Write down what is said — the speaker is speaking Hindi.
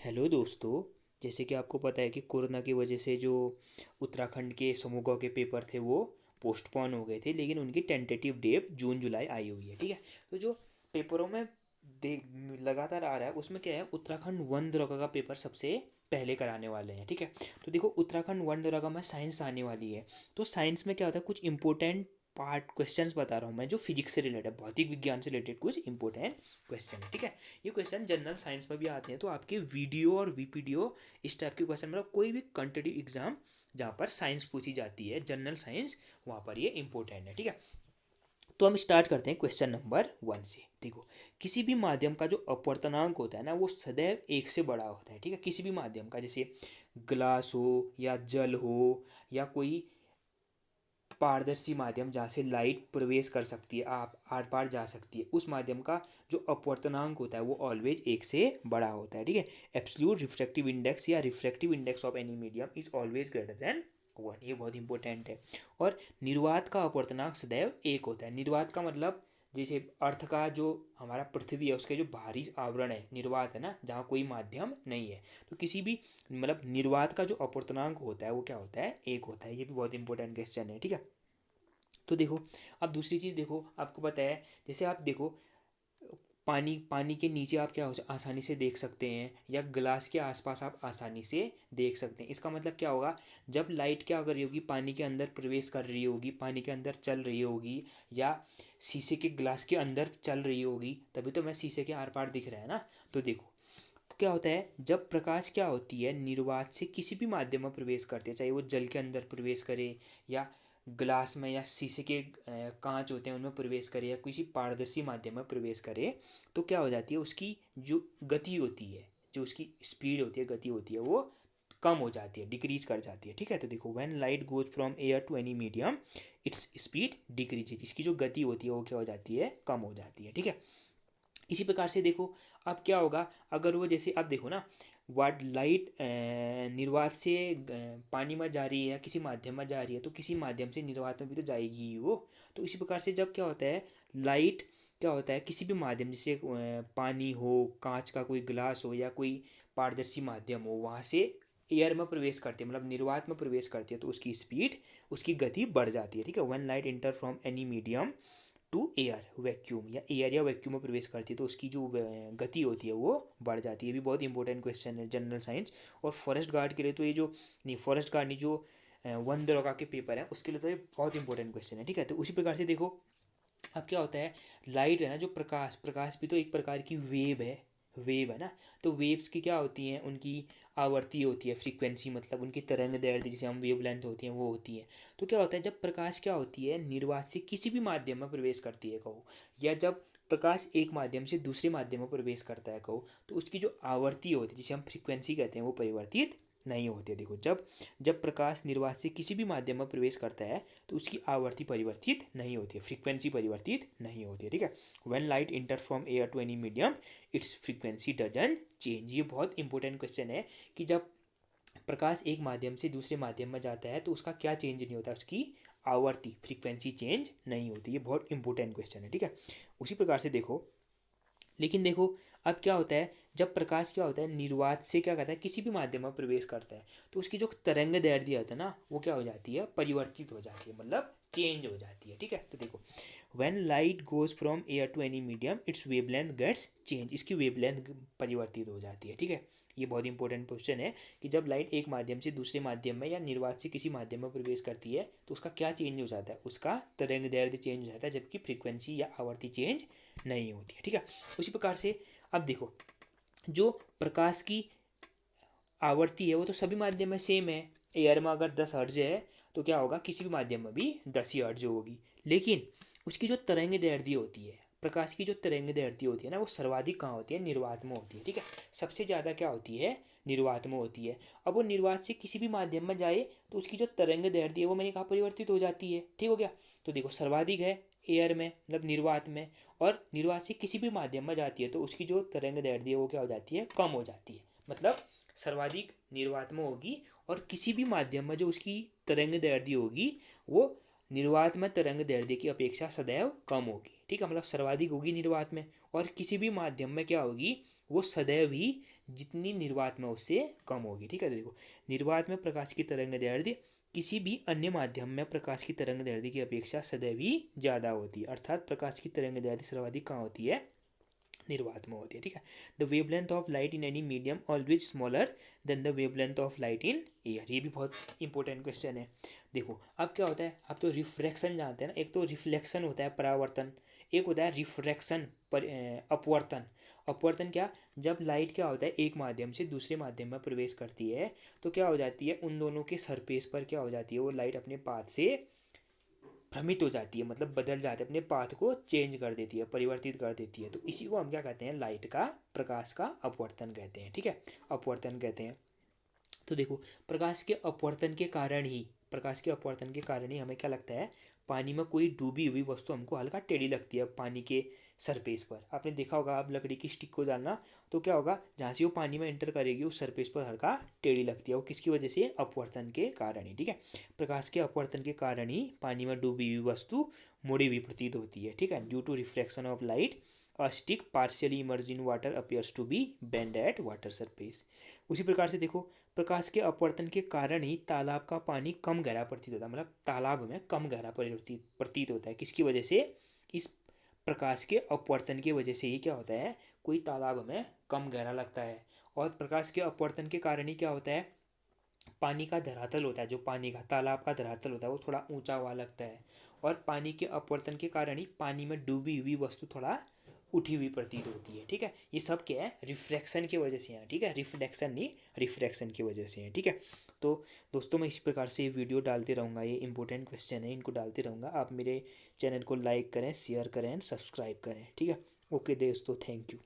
हेलो दोस्तों। जैसे कि आपको पता है कि कोरोना की वजह से जो उत्तराखंड के समूहों के पेपर थे वो पोस्टपोन हो गए थे, लेकिन उनकी टेंटेटिव डेट जून जुलाई आई हुई है। ठीक है, तो जो पेपरों में दे लगातार आ रहा है उसमें क्या है, उत्तराखंड वन दरोगा का पेपर सबसे पहले कराने वाले हैं। ठीक है, तो देखो उत्तराखंड वन दरोगा में साइंस आने वाली है। तो साइंस में क्या होता है, कुछ इंपॉर्टेंट पार्ट क्वेश्चंस बता रहा हूँ मैं, जो फिजिक्स से रिलेटेड, भौतिक विज्ञान से रिलेटेड कुछ इंपॉर्टेंट क्वेश्चन है। ठीक है, ये क्वेश्चन जनरल साइंस में भी आते हैं, तो आपके वीडियो और वीपीडीओ इस टाइप के क्वेश्चन, मतलब कोई भी कॉन्पिटिटिव एग्जाम जहाँ पर साइंस पूछी जाती है, जनरल साइंस, वहाँ पर ये इंपॉर्टेंट है। ठीक है, तो हम स्टार्ट करते हैं क्वेश्चन नंबर 1 से। देखो, किसी भी माध्यम का जो अपवर्तनांक होता है ना, वो सदैव एक से बड़ा होता है। ठीक है, किसी भी माध्यम का, जैसे ग्लास हो या जल हो या कोई पारदर्शी माध्यम जहाँ से लाइट प्रवेश कर सकती है, आप आर पार जा सकती है, उस माध्यम का जो अपवर्तनांक होता है वो ऑलवेज एक से बड़ा होता है। ठीक है, एब्सोल्यूट रिफ्रैक्टिव इंडेक्स या refractive index of any medium is always greater than 1। ये बहुत इंपॉर्टेंट है। और निर्वात का अपवर्तनांक सदैव एक होता है। निर्वात का मतलब, जैसे अर्थ का जो हमारा पृथ्वी है उसके जो बाहरी आवरण है, निर्वात है ना, जहाँ कोई माध्यम नहीं है, तो किसी भी मतलब निर्वात का जो अपवर्तनांक होता है वो क्या होता है, एक होता है। ये भी बहुत इंपॉर्टेंट क्वेश्चन है। ठीक है, तो देखो, अब दूसरी चीज़ देखो, आपको पता है, जैसे आप देखो पानी, पानी के नीचे आप क्या हो आसानी से देख सकते हैं, या ग्लास के आसपास आप आसानी से देख सकते हैं। इसका मतलब क्या होगा, जब लाइट क्या कर रही होगी, पानी के अंदर प्रवेश कर रही होगी, पानी के अंदर चल रही होगी, या शीशे के ग्लास के अंदर चल रही होगी, तभी तो मैं शीशे के आर पार दिख रहा है ना। तो देखो क्या होता है, जब प्रकाश क्या होती है, निर्वात से किसी भी माध्यम में प्रवेश करती है, चाहे वो जल के अंदर प्रवेश करे या ग्लास में या शीशे के कांच होते हैं उनमें प्रवेश करे या किसी पारदर्शी माध्यम में प्रवेश करे, तो क्या हो जाती है, उसकी जो गति होती है, जो उसकी स्पीड होती है, गति होती है, वो कम हो जाती है, डिक्रीज कर जाती है। ठीक है, तो देखो, when light goes from air to any medium its speed decreases, इसकी जो गति होती है वो क्या हो जाती है, कम हो जाती है। ठीक है, इसी प्रकार से देखो, अब क्या होगा, अगर वो, जैसे आप देखो ना, वाट लाइट निर्वात से पानी में जा रही है या किसी माध्यम में जा रही है, तो किसी माध्यम से निर्वात में भी तो जाएगी ही वो। तो इसी प्रकार से जब क्या होता है, लाइट क्या होता है, किसी भी माध्यम, जैसे पानी हो, कांच का कोई ग्लास हो या कोई पारदर्शी माध्यम हो, वहाँ से एयर में प्रवेश करती है, मतलब निर्वात में प्रवेश करती है, तो उसकी स्पीड, उसकी गति बढ़ जाती है। ठीक है, when light enter from any medium to air vacuum, या एयर या वैक्यूम में प्रवेश करती है, तो उसकी जो गति होती है वो बढ़ जाती है। ये भी बहुत इंपॉर्टेंट क्वेश्चन है जनरल साइंस। और फॉरेस्ट गार्ड के लिए तो ये जो, नहीं फॉरेस्ट गार्ड नहीं, जो वन दरोगा के पेपर है उसके लिए तो ये बहुत इंपॉर्टेंट क्वेश्चन है। ठीक है, तो उसी प्रकार से देखो, अब क्या होता है, लाइट है ना, जो प्रकाश, प्रकाश भी तो एक प्रकार की वेव है, वेव है ना। तो वेव्स की क्या होती हैं, उनकी आवर्ती होती है, फ्रीक्वेंसी, मतलब उनकी तरंग दैर्ध्य जिसे हम वेव लेंथ होती हैं वो होती है। तो क्या होता है, जब प्रकाश क्या होती है, निर्वात से किसी भी माध्यम में प्रवेश करती है कहो, या जब प्रकाश एक माध्यम से दूसरे माध्यम में प्रवेश करता है कहो, तो उसकी जो आवर्ती होती है जिसे हम फ्रीक्वेंसी कहते हैं वो परिवर्तित नहीं होती है। देखो, जब जब प्रकाश निर्वात से किसी भी माध्यम में प्रवेश करता है तो उसकी आवर्ती परिवर्तित नहीं होती है, फ्रीक्वेंसी परिवर्तित नहीं होती है। ठीक है, when light enter from air to any medium its frequency doesn't change. ये बहुत इंपॉर्टेंट क्वेश्चन है कि जब प्रकाश एक माध्यम से दूसरे माध्यम में जाता है तो उसका क्या चेंज नहीं होता, उसकी आवर्ती, फ्रीक्वेंसी चेंज नहीं होती। ये बहुत इंपॉर्टेंट क्वेश्चन है। ठीक है, उसी प्रकार से देखो, लेकिन देखो, अब क्या होता है, जब प्रकाश क्या होता है, निर्वात से क्या करता है, किसी भी माध्यम में प्रवेश करता है, तो उसकी जो तरंग दैर्ध्य होता है ना, वो क्या हो जाती है, परिवर्तित हो जाती है, मतलब चेंज हो जाती है। ठीक है, तो देखो, when light goes from air to any medium its wavelength gets change, इसकी वेवलेंथ परिवर्तित हो जाती है। ठीक है, ये बहुत इंपॉर्टेंट क्वेश्चन है कि जब लाइट एक माध्यम से दूसरे माध्यम में या निर्वात से किसी माध्यम में प्रवेश करती है तो उसका क्या चेंज हो जाता है, उसका तरंग दैर्ध्य चेंज हो जाता है, जबकि फ्रीक्वेंसी या आवर्ती चेंज नहीं होती है। ठीक है, उसी प्रकार से अब देखो, जो प्रकाश की आवर्ती है वो तो सभी माध्यम में सेम है। एयर में अगर 10 हर्ट्ज है तो क्या होगा, किसी भी माध्यम में भी 10 ही हर्ट्ज होगी, लेकिन उसकी जो तरंग दैर्ध्य होती है, प्रकाश की जो तरंग दैर्ध्य होती है ना, वो सर्वाधिक कहाँ होती है, निर्वात में होती है। ठीक है, सबसे ज़्यादा क्या होती है, निर्वात में होती है। अब वो निर्वात से किसी भी माध्यम में जाए तो उसकी जो तरंग दैर्ध्य है वो मैंने कहा परिवर्तित हो जाती है। ठीक हो गया, तो देखो, सर्वाधिक है एयर में, मतलब निर्वात में, और निर्वात से किसी भी माध्यम में जाती है तो उसकी जो तरंग दैर्ध्य है वो क्या हो जाती है, कम हो जाती है। मतलब सर्वाधिक निर्वात में होगी और किसी भी माध्यम में जो उसकी तरंग दैर्ध्य होगी वो निर्वात में तरंग दैर्ध्य की अपेक्षा सदैव कम होगी। ठीक है, मतलब सर्वाधिक होगी निर्वात में, और किसी भी माध्यम में क्या होगी, वो सदैव ही जितनी निर्वात में उससे कम होगी। ठीक है, तो देखो निर्वात में प्रकाश की तरंगदैर्ध्य किसी भी अन्य माध्यम में प्रकाश की तरंगदैर्ध्य की अपेक्षा सदैव ही ज़्यादा होती है, अर्थात प्रकाश की तरंगदैर्ध्य सर्वाधिक कहाँ होती है, निर्वात में होती है। ठीक है, the wavelength of light in any medium always smaller than the wavelength of light in air. ये भी बहुत इंपॉर्टेंट क्वेश्चन है। देखो अब क्या होता है, आप तो रिफ्रैक्शन जानते हैं ना, एक तो रिफ्लेक्शन होता है परावर्तन, एक होता है रिफ्रैक्शन पर अपवर्तन। अपवर्तन क्या, जब लाइट क्या होता है एक माध्यम से दूसरे माध्यम में प्रवेश करती है तो क्या हो जाती है, उन दोनों के सरफेस पर क्या हो जाती है, वो लाइट अपने पाथ से भ्रमित हो जाती है, मतलब बदल जाती है, अपने पाथ को चेंज कर देती है, परिवर्तित कर देती है। तो इसी को हम क्या कहते हैं, लाइट का, प्रकाश का अपवर्तन कहते हैं। ठीक है, अपवर्तन कहते हैं। तो देखो प्रकाश के अपवर्तन के कारण ही हमें क्या लगता है, पानी में कोई डूबी हुई वस्तु हमको हल्का टेढ़ी लगती है पानी के सरफेस पर। आपने देखा होगा, आप लकड़ी की स्टिक को डालना तो क्या होगा, जहाँ से वो पानी में एंटर करेगी उस सरफेस पर हल्का टेढ़ी लगती है, वो किसकी वजह से, अपवर्तन के कारण ही। ठीक है, प्रकाश के अपवर्तन के कारण ही पानी में डूबी हुई वस्तु मुड़ी हुई प्रतीत होती है। ठीक है, due to reflection of light a stick partially emerge in water appears to be bend at water surface. उसी प्रकार से देखो प्रकाश के अपवर्तन के कारण ही तालाब का पानी कम गहरा प्रतीत होता है, मतलब तालाब में कम गहरा प्रतीत होता है, किसकी वजह से, इस प्रकाश के अपवर्तन की वजह से ही क्या होता है, कोई तालाब में कम गहरा लगता है। और प्रकाश के अपवर्तन के कारण ही क्या होता है, पानी का धरातल होता है, जो पानी का तालाब का धरातल होता है वो थोड़ा ऊंचा हुआ लगता है। और पानी के अपवर्तन के कारण ही पानी में डूबी हुई वस्तु थोड़ा उठी हुई प्रतीत होती है। ठीक है, ये सब क्या है, रिफ्रैक्शन की वजह से है। ठीक है, रिफ्लेक्शन नहीं, रिफ्रैक्शन की वजह से है। ठीक है, तो दोस्तों मैं इस प्रकार से ये वीडियो डालते रहूँगा, ये इंपॉर्टेंट क्वेश्चन है, इनको डालते रहूँगा। आप मेरे चैनल को लाइक करें, शेयर करें एंड सब्सक्राइब करें। ठीक है, ओके दोस्तों, थैंक यू।